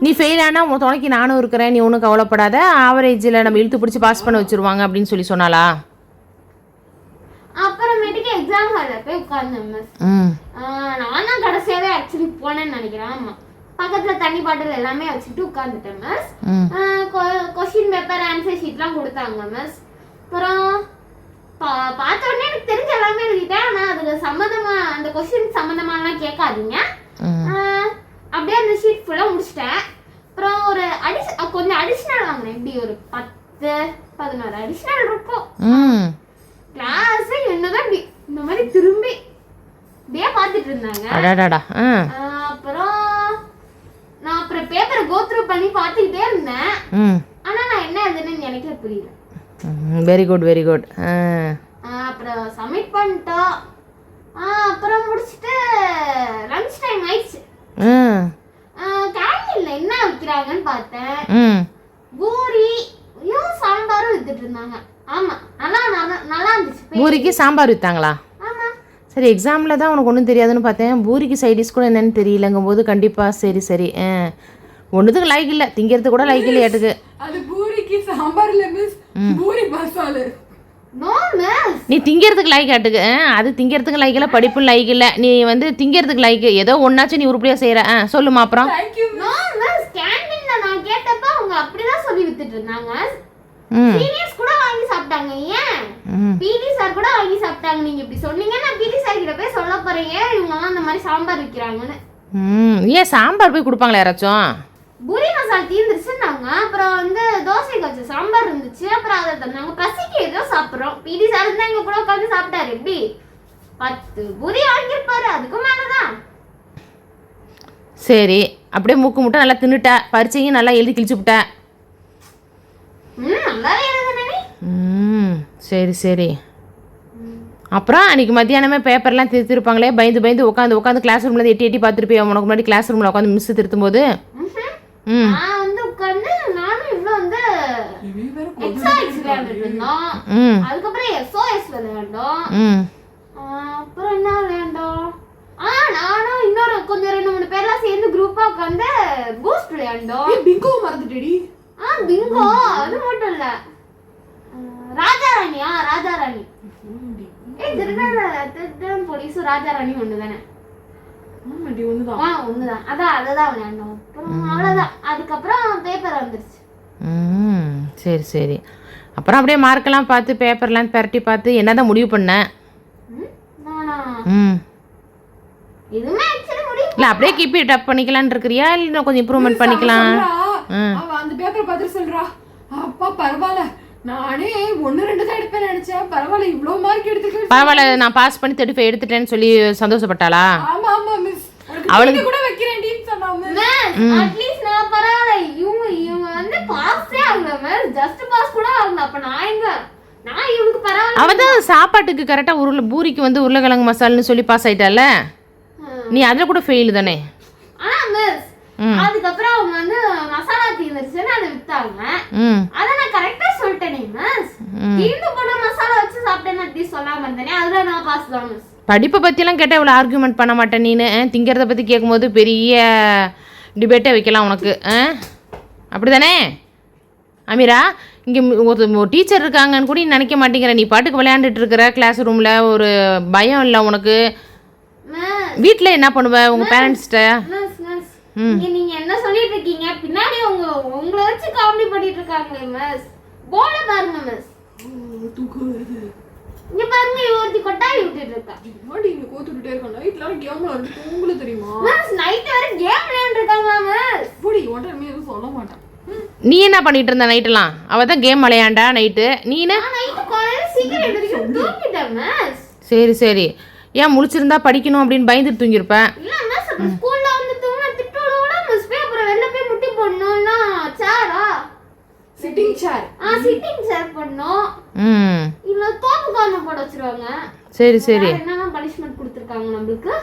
நீ ஃபெயில் ஆனால் உன் துணைக்கு நானும் இருக்கிறேன், நீ ஒன்றும் கவலைப்படாத, ஆவரேஜில் நம்ம இழுத்து பிடிச்சி பாஸ் பண்ண வச்சுருவாங்க அப்படின்னு சொல்லி சொன்னாலா? அப்புறமேட்டுக்கு எக்ஸாம் ஹாலில் போய் உட்கார்ந்தேன் மிஸ். நான் தான் கடைசியாகவே ஆக்சுவலி போனேன்னு நினைக்கிறேன். ஆமாம், பக்கத்தில் தண்ணி பாட்டில் எல்லாமே வச்சுட்டு உட்காந்துட்டேன் மிஸ். கொஷின் பேப்பர் ஆன்சர் ஷீட்லாம் கொடுத்தாங்க மிஸ். அப்புறம் பார்த்த உடனே எனக்கு தெரிஞ்ச எல்லாமே எழுதிட்டேன். ஆனால் அதுக்கு சம்மந்தமாக அந்த கொஷின் சம்மந்தமாலாம் கேட்காதீங்க. அப்படியே அந்த ஷீட் ஃபுல்லாக முடிச்சிட்டேன். அப்புறம் ஒரு கொஞ்சம் அடிஷ்னல் வாங்கினேன். இப்படி ஒரு 10-11 அடிஷ்னல் இருக்கும். கிளாஸ் என்னதான் இப்படி இந்த மாதிரி திரும்பி அப்படியே பார்த்துட்டு இருந்தாங்க. அப்புறம் நான் அப்புறம் பேப்பரை கோத்ரூ பண்ணி பார்த்துக்கிட்டே இருந்தேன். ஆனால் நான் என்ன எழுதுன்னு எனக்கே புரியல. Very good very good. அப்புறம் சப்மிட் பண்ணிட்டோம். அப்புறம் முடிச்சுட்டு லஞ்ச் டைம் ஆயிடுச்சு. கேண்டீன்ல என்ன விற்கிறாங்கன்னு பார்த்தேன். பூரியும் சாம்பாரும் வித்துட்டு இருந்தாங்க. ஆமா, நல்லா இருந்துச்சு. பூரிக்கு சாம்பார் வித்தாங்களா? ஆமா. சரி, எக்ஸாமில் தான் உனக்கு ஒன்றும் தெரியாதுன்னு பார்த்தேன். பூரிக்கு சைடிஷ் கூட என்னன்னு தெரியலங்கும் போது கண்டிப்பாக சரி சரி ஒன்றுத்துக்கு லைக் இல்லை, திங்கிறதுக்கு கூட லைக் இல்லை ஏட்டுக்கு. அது பூரிக்கு சாம்பார் இல்லை miss, puri masala. No miss, நீ திங்கிறதுக்கு லைக் ஆட்டுக்கு. அது திங்கிறதுக்கு லைக் இல்லை, படிப்பு லைக் இல்லை, நீ வந்து திங்கிறதுக்கு லைக். ஏதோ ஒன்னாச்சும் நீ உருப்படியாக செய்கிற. சொல்லுமா அப்புறம்? நோ மிஸ், கேண்டீன்ல நான் கேட்டப்ப அவங்க அப்படிதான் சொல்லி வித்துட்டு இருந்தாங்க. சீனியர்ஸ் கூட வாங்கி சாப்பிட்டாங்க. ஏன் பிடி சார் கூட வாங்கி சாப்பிட்டாங்க. நீங்க இப்படி சொன்னீங்க, நான் பிடி சார் கிட்ட போய் சொல்ல போறேன் இவங்க எல்லாம் அந்த மாதிரி சாம்பார் விற்கிறாங்கன்னு. ஏன் சாம்பார் போய் கொடுப்பாங்களா யாராச்சும்? பூரி மசாலா தீர்ந்துருச்சுன்னாங்க. அப்புறம் வந்து தோசை காய்ச்சி சாம்பார் இருந்துச்சு. அப்புறம் அதை தந்தாங்க. பசிக்கு ஏதோ சாப்பிட்றோம். பிடி சார் இருந்தா எங்க கூட உட்காந்து சாப்பிட்டாரு. எப்படி 10 பூரி வாங்கியிருப்பாரு, அதுக்கு மேலதான். சரி, அப்படியே மூக்கு முட்டை நல்லா தின்னுட்ட, பரீட்சையும் நல்லா எழுதி கிழிச்சு விட்ட. நல்லாவே எழுதுனே. சரி சரி. அப்புறம் அன்றைக்கி மத்தியானமே பேப்பர்லாம் திருத்திருப்பாங்களே, பயந்து பயந்து உட்காந்து கிளாஸ் ரூமில் எட்டி எட்டி பார்த்துருப்பியா? உனக்கு முன்னாடி கிளாஸ் ரூமில் உட்காந்து மிஸ் திருத்தும் போது நான் வந்து உட்காந்து நானும் இவ்வளோ வந்து எக்ஸாக்ஸ் விளையாண்டுட்டு இருந்தோம். அதுக்கப்புறம் SOS விளையாண்டோம். அப்புறம் என்ன விளையாண்டோம்? நானும் இன்னொரு கொஞ்சம் 2-3 பேர்லாம் சேர்ந்து குரூப்பா உட்காந்து பூஸ்ட் விளையாண்டோம். பிங்கோ மறந்துட்டேடி. பிங்கோ அது மட்டும் இல்ல, ராஜாராணி. திருடன் போலீஸ் ராஜாராணி ஒண்ணுதானே? ஒண்ணுதான். அததான் விளையாண்டோம். அப்புறம் அவ்வளவுதான். அதுக்கப்புறம் பேப்பர் வந்துருச்சு. சரி சரி. அப்புறம் அப்படியே மார்க்கெல்லாம் பார்த்து பேப்பர்லாம் பெரட்டி பார்த்து என்னதான் முடிவு பண்ண? எதுவுமே ஆக்சுவலி முடிவு இல்லை, அப்படியே கீப் இட் அப் பண்ணிக்கலான்னு இருக்கிறியா, இல்லை கொஞ்சம் இம்ப்ரூவ்மெண்ட் பண்ணிக்கலாம்? அந்த பேப்பர் பார்த்து சொல்றா, அப்பா பரவாயில்ல, நானே 1-2 தான் எடுப்பேன் நினைச்சேன், பரவாயில்ல இவ்வளோ மார்க் எடுத்துக்க, பரவாயில்ல நான் பாஸ் பண்ணி 35 எடுத்துட்டேன்னு சொல்லி சந்தோஷப்பட்டாளா? ஆமா ஆமா மிஸ், அவளுக்கு கூட வைக்கிறேன் டீம் சொன்னாங்க. மிஸ் அட்லீஸ்ட் நான் பரவாயில்ல, இவங்க வந்து பாஸே ஆகல மிஸ், ஜஸ்ட் பாஸ் கூட ஆகல. அப்ப நான் இவளுக்கு பரவாயில்ல. அவ தான் சாப்பாட்டுக்கு கரெக்டாக பூரிக்கு வந்து உருளைக்கிழங்கு மசாலான்னு சொல்லி பாஸ் ஆயிட்டால, நீ அதில் கூட ஃபெயில் தானே? மிஸ் அதுக்கப்புறம் அவங்க வந்து மசாலா தீர்ந்துருச்சுன்னு அதை வித்தாங்க. அதை நான் கரெக்டா சொல்லிட்டேனே மிஸ், தீர்ந்து போன மசாலா வச்சு சாப்பிட்டேன்னு அப்படி சொல்லாம இருந்தேனே, அதுல நான் பாஸ் தான் மிஸ். படிப்பை பற்றிலாம் கேட்டால் இவ்வளோ ஆர்கியூமெண்ட் பண்ண மாட்டேன் நீனு. திங்கிறத பற்றி கேட்கும்போது பெரிய டிபேட்டே வைக்கலாம் உனக்கு, அப்படி தானே அமீரா? இங்கே ஒரு டீச்சர் இருக்காங்கன்னு கூட நினைக்க மாட்டேங்கிற, நீ பாட்டுக்கு விளையாண்டுட்டு இருக்கிற கிளாஸ் ரூமில், ஒரு பயம் இல்லை உனக்கு. வீட்டில் என்ன பண்ணுவ உங்கள் பேரண்ட்ஸ்கிட்ட? நீங்க என்ன சொல்லிட்டு இருக்கீங்க? பின்னாடி உங்களை வச்சு காமெடி பண்ணிட்டு இருக்காங்களே மிஸ். போல பாருங்க மிஸ், இங்க பாருங்க, இவர்த்தி கொட்டாய் விட்டுட்டு இருக்கா. மாடி இங்க கோத்துட்டே இருக்க. நைட்ல கேம் விளையாடுறது உங்களுக்கு தெரியுமா மிஸ்? நைட் வரை கேம் விளையாண்டு இருக்காங்களா மிஸ்? போடி ஒண்டமே எதுவும் சொல்ல மாட்டேன். நீ என்ன பண்ணிட்டு இருந்த நைட்டெல்லாம்? அவ தான் கேம் விளையாண்டா நைட்டு. நீனு நைட்டு காலையில சீக்கிரம் எழுந்திரிச்சு தூங்கிட்டேன் மிஸ். சரி சரி. ஏன் முழிச்சிருந்தா படிக்கணும் அப்படின்னு பயந்துட்டு தூங்கிருப்ப? இல்ல மிஸ், ஸ்கூல்ல வந்து தூங்கினா திட்டுவோட மிஸ். அப்புறம் வெளில போய் முட்டி போடணும்னா சேரா, சிட்டிங் சேர். சிட்டிங் சேர் பண்ணோம். இல்ல தோப்பு கார்னர் போட வச்சிருவாங்க. சரி சரி. என்னன்னா பனிஷ்மென்ட் கொடுத்திருக்காங்க நமக்கு.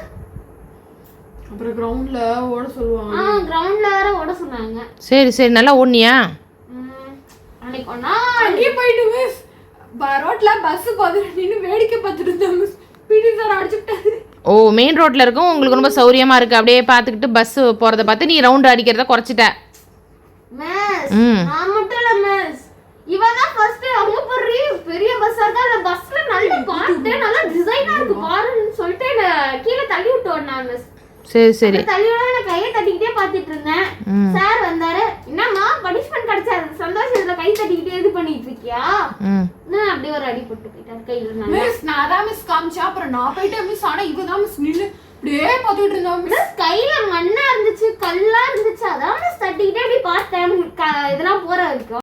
அப்புறம் கிரவுண்ட்ல ஓட சொல்லுவாங்க. கிரவுண்ட்ல வேற ஓட சொன்னாங்க. சரி சரி. நல்லா ஓடுனியா? அன்னைக்கு ஒண்ணா அங்கேயே போயிட்டு மிஸ் ரோட்ல பஸ் பாத்துட்டு நின்னு வேடிக்கை பார்த்துட்டு இருந்தேன் மிஸ். பிடி சார் அடிச்சுட்டாரு. ஓ, மெயின் ரோட்ல இருக்கும், உங்களுக்கு ரொம்ப சௌரியமா இருக்கு. அப்படியே பார்த்துக்கிட்டு பஸ் போறத பார்த்து நீ ரவுண்ட் அடிக்கிறத குறைச்சிட்ட. மிஸ் ம். நான் மட்டும் இல்ல மிஸ், இவதான் ஃபர்ஸ்ட் அவங்க பெரிய பஸ்ஸா இருக்கா, அந்த பஸ்ல நல்ல பாட்டு நல்ல டிசைனா இருக்கு பாருன்னு சொல்லிட்டு என்ன கீழே தள்ளி விட்டு ஓடினாங்க மிஸ். சரி சரி. தள்ளி விட நான் கையை தட்டிக்கிட்டே பாத்துட்டு இருந்தேன். சார் வந்தாரு, என்னம்மா பனிஷ்மெண்ட் கிடைச்சாரு, சந்தோஷத்துல கை தட்டிக்கிட்டே இது பண்ணிட்டு இருக்கியா, நான் அப்படியே ஒரு அடி போட்டு போயிட்டாரு கையில. மிஸ் நான் தான் மிஸ் காமிச்சேன், அப்புறம் நான் போயிட்டேன் மிஸ். ஆனா இவதான் மிஸ் நின்னு அப்படியே பார்த்துட்டு இருந்தா மிஸ். கையில மண்ணா இருந்துச்சு கல்லா இருந்துச்சு, அதான் மிஸ் தட்டிக்கிட்டே அப்படி பார்த்தேன் இதெல்லாம் போற வரைக்கும்.